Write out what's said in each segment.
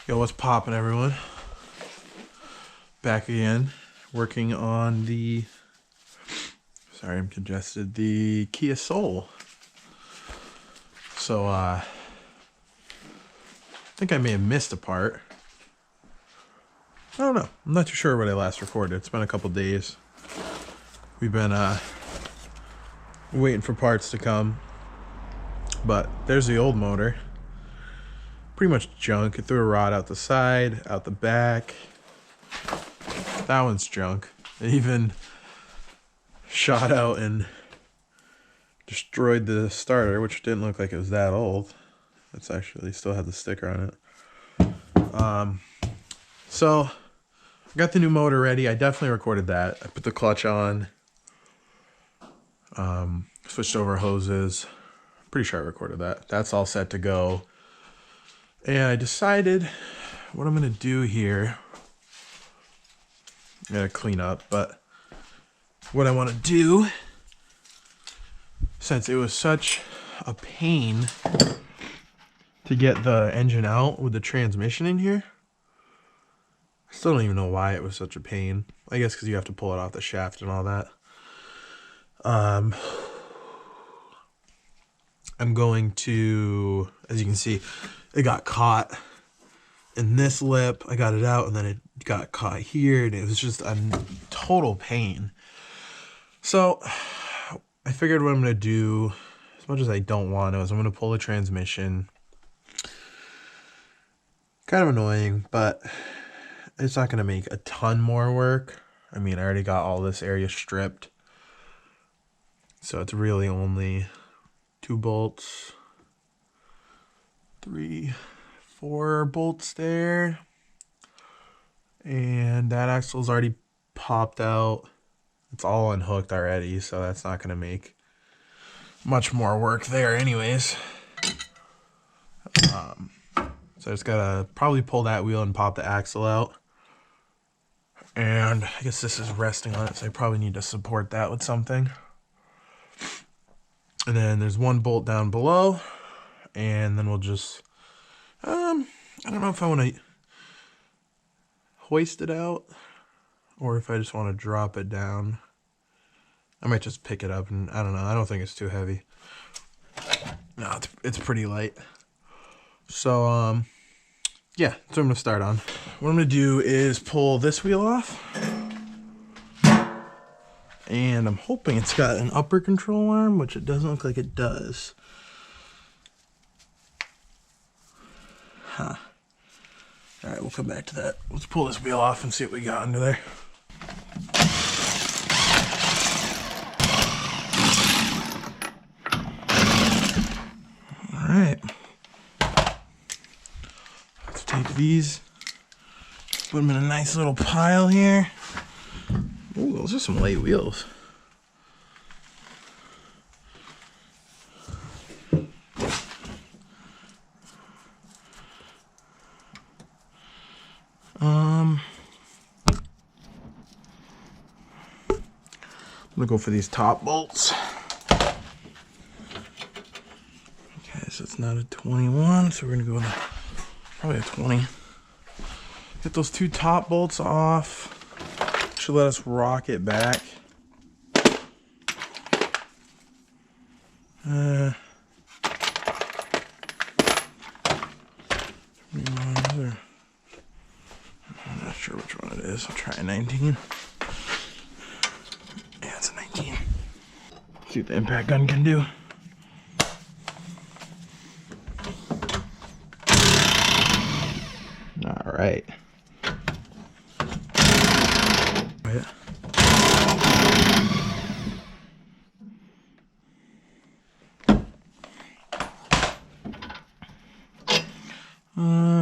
Yo, what's poppin', everyone? Back again, working on the, sorry, I'm congested, the Kia Soul. So, I think I may have missed a part. I don't know. I'm not too sure when I last recorded. It's been a couple days. We've been, waiting for parts to come. But there's the old motor. Pretty much junk. It threw a rod out the side, out the back. That one's junk. It even shot out and destroyed the starter, which didn't look like it was that old. It's actually still had the sticker on it. So I got the new motor ready. I definitely recorded that. I put the clutch on, switched over hoses. Pretty sure I recorded that. That's all set to go. And I decided what I'm gonna do here. I gotta clean up, but what I want to do, since it was such a pain to get the engine out with the transmission in here, I still don't even know why it was such a pain. I guess because you have to pull it off the shaft and all that. I'm going to, as you can see, it got caught in this lip. I got it out and then it got caught here and it was just a total pain. So I figured what I'm going to do, as much as I don't want to, is I'm going to pull the transmission. Kind of annoying, but it's not going to make a ton more work. I mean, I already got all this area stripped. So it's really only 2 bolts, 3, 4 bolts there. And that axle's already popped out. It's all unhooked already, so that's not going to make much more work there anyways. So I just got to probably pull that wheel and pop the axle out. And I guess this is resting on it, so I probably need to support that with something. And then there's 1 bolt down below. And then we'll just, I don't know if I want to hoist it out or if I just want to drop it down. I might just pick it up and I don't know. I don't think it's too heavy. No, it's pretty light. So, yeah, that's what I'm going to start on. What I'm going to do is pull this wheel off. And I'm hoping it's got an upper control arm, which it doesn't look like it does. Huh. Alright, we'll come back to that. Let's pull this wheel off and see what we got under there. Alright. Let's take these, put them in a nice little pile here. Ooh, those are some light wheels. I'm gonna go for these top bolts. Okay, so it's not a 21, so we're gonna go with probably a 20. Get those 2 top bolts off. Should let us rock it back. I'm not sure which one it is. I'll try a 19. Yeah, it's a 19. See what the impact gun can do. All right.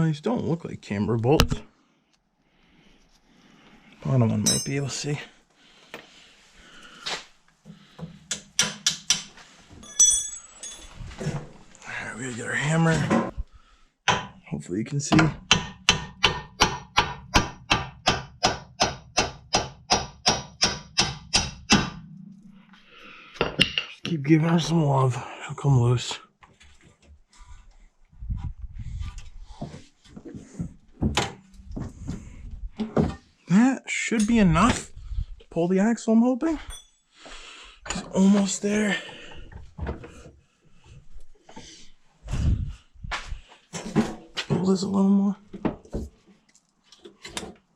These don't look like camber bolts. Bottom one might be able to see. Alright, we gotta get our hammer. Hopefully you can see. Just keep giving her some love. She'll come loose. should be enough to pull the axle, I'm hoping. It's almost there. Pull this a little more.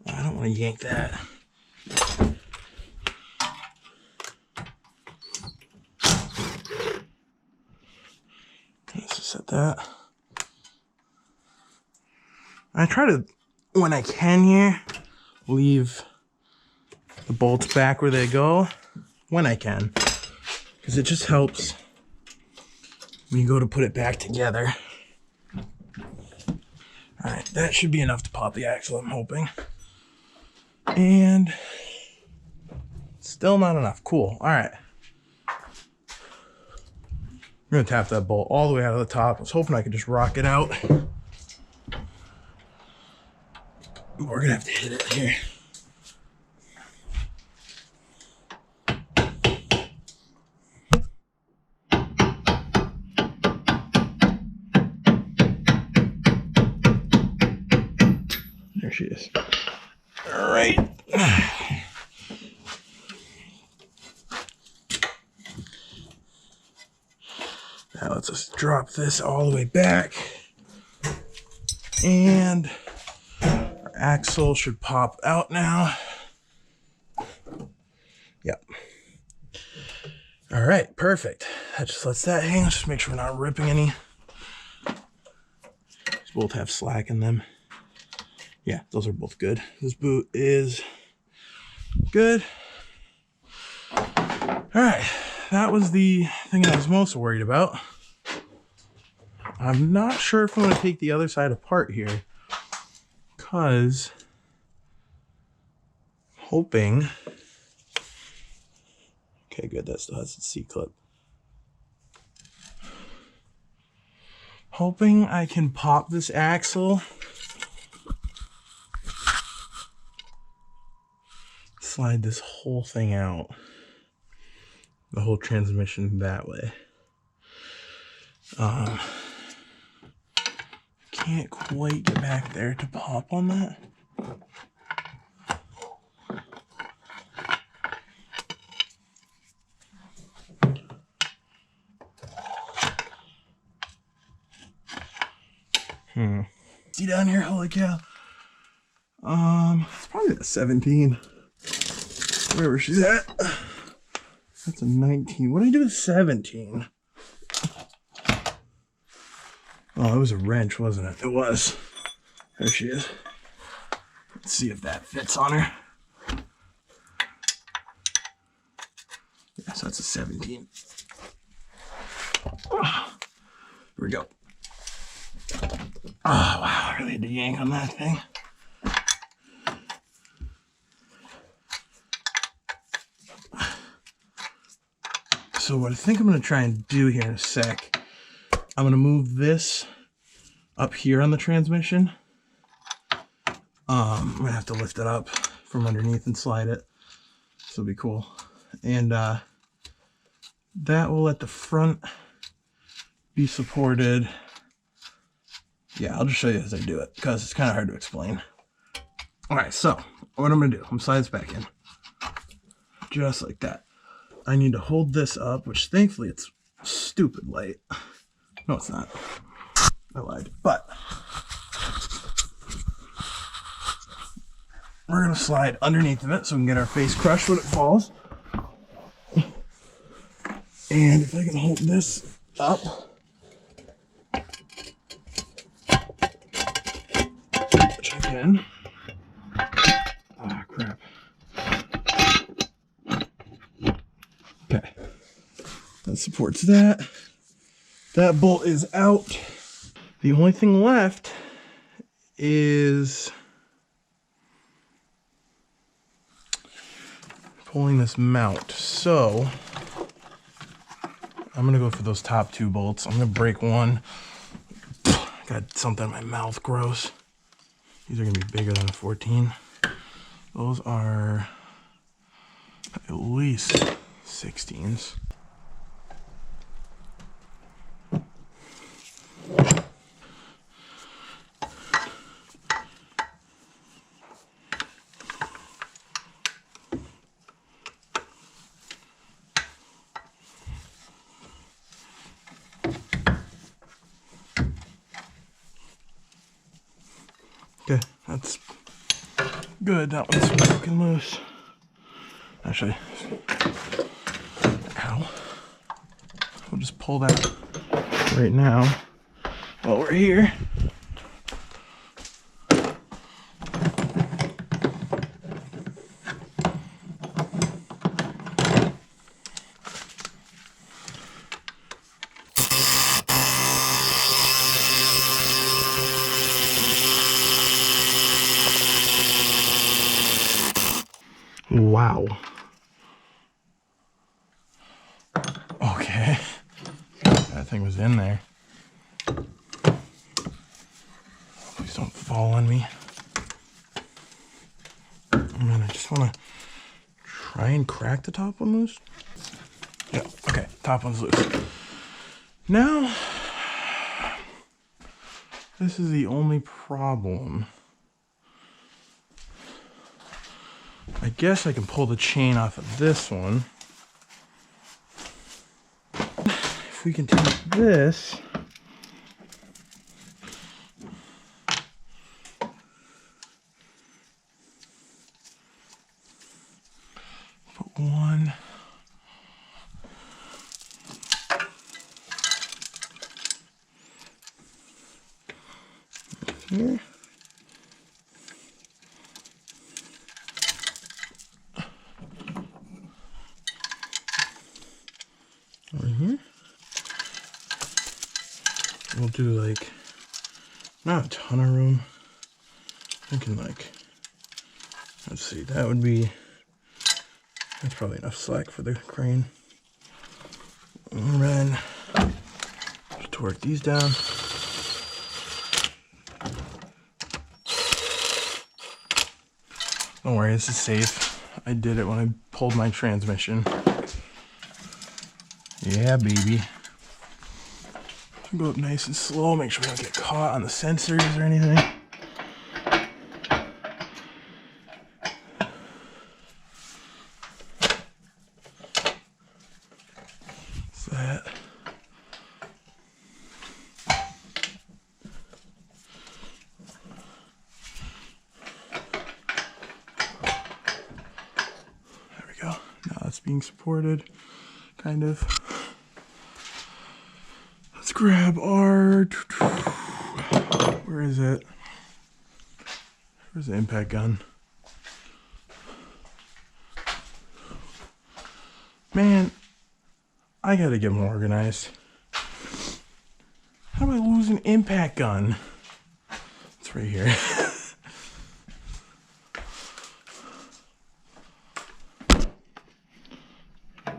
I don't want to yank that. Let's just set that. I try to, when I can here, leave the bolts back where they go when I can, because it just helps when you go to put it back together. All right, that should be enough to pop the axle, I'm hoping. And still not enough. Cool. All right. I'm gonna tap that bolt all the way out of the top. I was hoping I could just rock it out. We're gonna have to hit it here. There she is. All right. Now let's just drop this all the way back. And our axle should pop out now. Yep. All right, perfect. That just lets that hang. Let's just make sure we're not ripping any. These both have slack in them. Yeah, those are both good. This boot is good. All right, that was the thing I was most worried about. I'm not sure if I'm gonna take the other side apart here, because hoping, okay, good, that still has its C-clip. Hoping I can pop this axle, slide this whole thing out, the whole transmission that way. Can't quite get back there to pop on that. See down here, holy cow. It's probably a 17. Wherever she's at. That's a 19. What do I do with 17? Oh, it was a wrench, wasn't it? It was. There she is. Let's see if that fits on her. Yes, that's a 17. Oh, here we go. Oh, wow. I really had to yank on that thing. So what I think I'm going to try and do here in a sec, I'm going to move this up here on the transmission. I'm going to have to lift it up from underneath and slide it. This will be cool. And that will let the front be supported. Yeah, I'll just show you as I do it, because it's kind of hard to explain. All right, so what I'm going to do, I'm slide this back in. Just like that. I need to hold this up, which thankfully it's stupid light. No, it's not. I lied. But we're going to slide underneath of it so we can get our face crushed when it falls. And if I can hold this up, which I can. Ah, crap. Okay. That supports that. That bolt is out. The only thing left is pulling this mount. So I'm gonna go for those top two bolts. I'm gonna break one. Got something in my mouth, gross. These are gonna be bigger than a 14. Those are at least 16s. Okay, that's good. That one's broken loose. Actually, ow. We'll just pull that right now while we're here. Wow. Okay. That thing was in there. Please don't fall on me. Man, I just want to try and crack the top one loose. Yeah, okay. Top one's loose. Now, this is the only problem. I guess I can pull the chain off of this one. If we can take this, put one, here. Over here. We'll do like not a ton of room. Thinking like, let's see, that would be, that's probably enough slack for the crane. And then just torque these down. Don't worry, this is safe. I did it when I pulled my transmission. Yeah, baby. Go up nice and slow, make sure we don't get caught on the sensors or anything. What's that? There we go. Now it's being supported, kind of. Let's grab our, where is it? Where's the impact gun? Man, I gotta get more organized. How do I lose an impact gun? It's right here.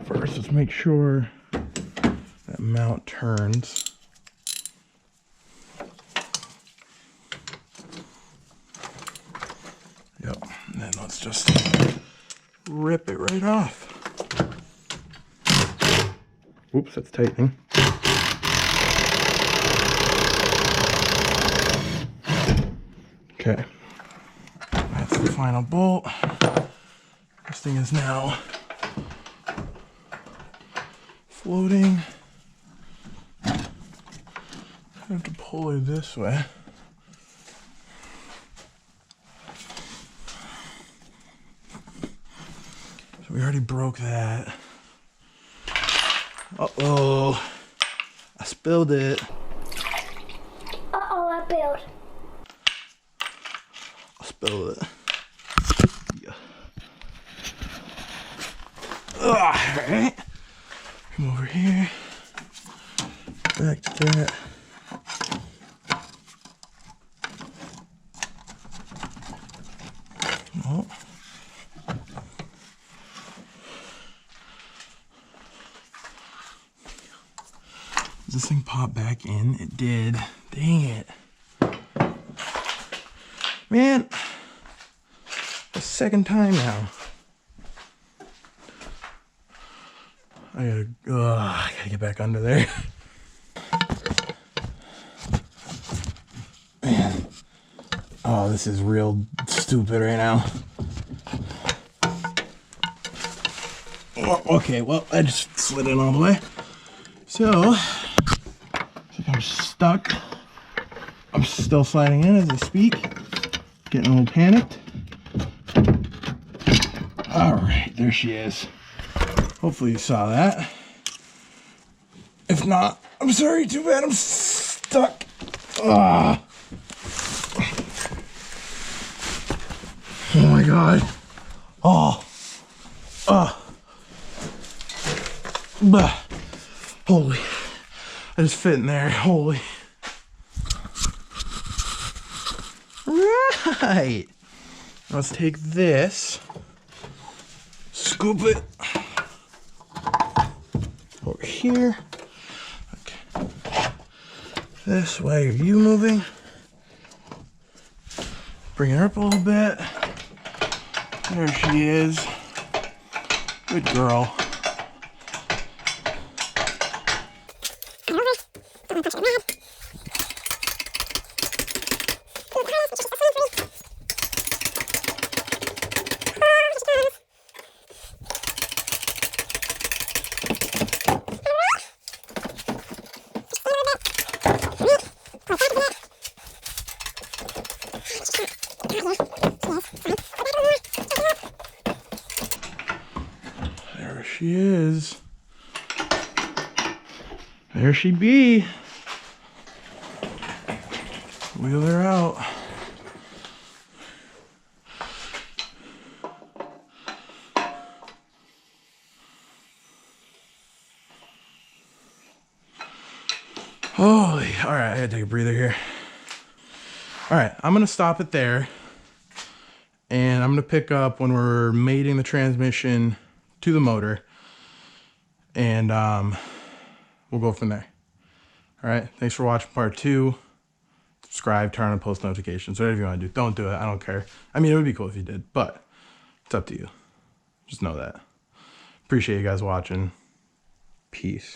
First, let's make sure that mount turns. Yep, and then let's just rip it right off. Oops, that's tightening. Okay, that's the final bolt. This thing is now floating. I have to pull her this way. So we already broke that. Uh-oh. I spilled it. Uh-oh, I spilled. I spilled it. Yeah. Alright. Come over here. Back to that. Oh. Does this thing pop back in? It did. Dang it. Man. The second time now. I gotta get back under there. Man. Oh, this is real stupid right now. Oh, okay, well, I just slid in all the way. So, I think I'm stuck. I'm still sliding in as I speak. getting a little panicked. All right, there she is. Hopefully you saw that. If not, I'm sorry, too bad, I'm stuck. Ah. Oh my God. Oh. Bah. Holy. I just fit in there. Holy. Right. Let's take this. Scoop it. Over here. Okay. This way. Are you moving? Bring her up a little bit. There she is. Good girl. There she is. There she be. Wheel her out. Holy, all right, I gotta take a breather here. All right, I'm gonna stop it there. And I'm gonna pick up when we're mating the transmission to the motor. And we'll go from there. All right, thanks for watching part 2. Subscribe, turn on post notifications, whatever you want to do. Don't do it, I don't care. I mean, it would be cool if you did, but it's up to you. Just know that. Appreciate you guys watching. Peace.